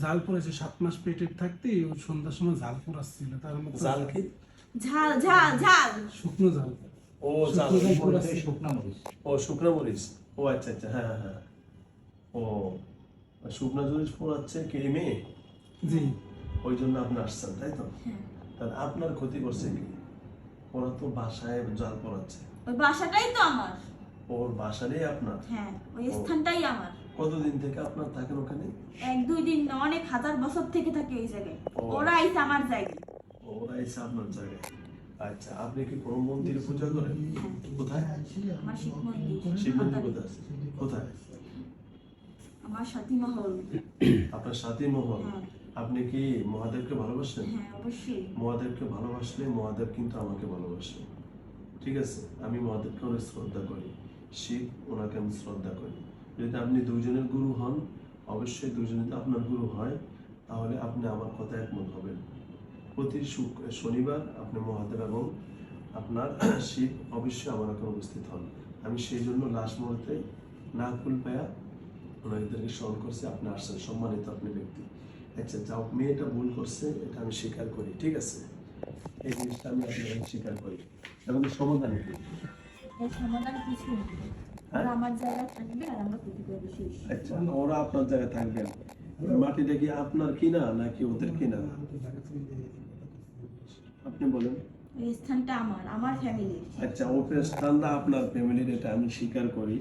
জাল পড়েছে 7 মাস পেটে থাকতে ওই সন্ধ্যার সময় জাল পড়াচ্ছিল তার মধ্যে জাল কি? ঝাল ঝাল ঝাল শুকনো জাল ও জাল, শুকনো জাল পড়াচ্ছিল। শুকনা মরিচ। ও শুকনা মরিচ। ও আচ্ছা আচ্ছা, হ্যাঁ হ্যাঁ হ্যাঁ। ও শুকনা মরিচ পোড়াচ্ছে কে মেয়ে? জি ওই জন্য আপনি আসছেন তাই তো? হ্যাঁ। তাহলে আপনার ক্ষতি করছে কি? ওরা তো বাসায় জাল পড়াচ্ছে। ওই বাসাটাই তো আমার। ওর বাসারই আপনার? হ্যাঁ, ওই স্থানটাই আমার। কতদিন থেকে আপনার থাকেন ওখানে? 1-2 দিন না, অনেক হাজার বছর থেকে থাকে ওই জায়গায়। ও। ওরা আইছে আমার জায়গায়। ওরা এসে আপনার জায়গায়। আচ্ছা, আপনি কি কোনো মন্দিরে পূজা করেন? কোথায়? আমার শিব মন্দির। শিব মন্দির কোথায় আছে? কোথায়? আমার সাথী মহল। আপনার সাথী মহল। হ্যাঁ। আপনি কি মহাদেবকে ভালোবাসেন? হ্যাঁ, অবশ্যই। মহাদেবকে ভালোবাসলে মহাদেব কিন্তু আমাকে ভালোবাসে। ঠিক আছে, আমি মহাদেবকে অনেক শ্রদ্ধা করি, শিব ওনাকে আমি শ্রদ্ধা করি। যদি আপনি দুইজনের গুরু হন, অবশ্যই দুইজনে যদি আপনার গুরু হয়, তাহলে আপনি আমার কথা একমত হবেন। প্রতি শনিবার আপনি মহাদেব এবং আপনার শিব অবশ্যই আমার এখানে উপস্থিত হন। আমি সেই জন্য লাস্ট মুহূর্তে না কুল পায়া ওনাদেরকে স্মরণ করছি, আপনি আসছেন, সম্মানিত আপনি ব্যক্তি। আচ্ছা, যাও, মেয়েটা ভুল করছে, এটা আমি স্বীকার করি, ঠিক আছে? এই জিনিসটা আমি আপনাকে স্বীকার করি। এখন সমাধান কি? এর সমাধান কিছু নেই। ওরা আমার জায়গায় থাকবে আর আমরা ক্ষতি করবো শেষ। আচ্ছা, ওরা আপনার জায়গায় থাকবেন। মাটিটা কি আপনার কিনা নাকি ওদের কিনা? আপনি বলেন। ওই স্থানটা আমার, আমার ফ্যামিলির। আচ্ছা, ওপের স্থানটা আপনার ফ্যামিলির, এটা আমি স্বীকার করি।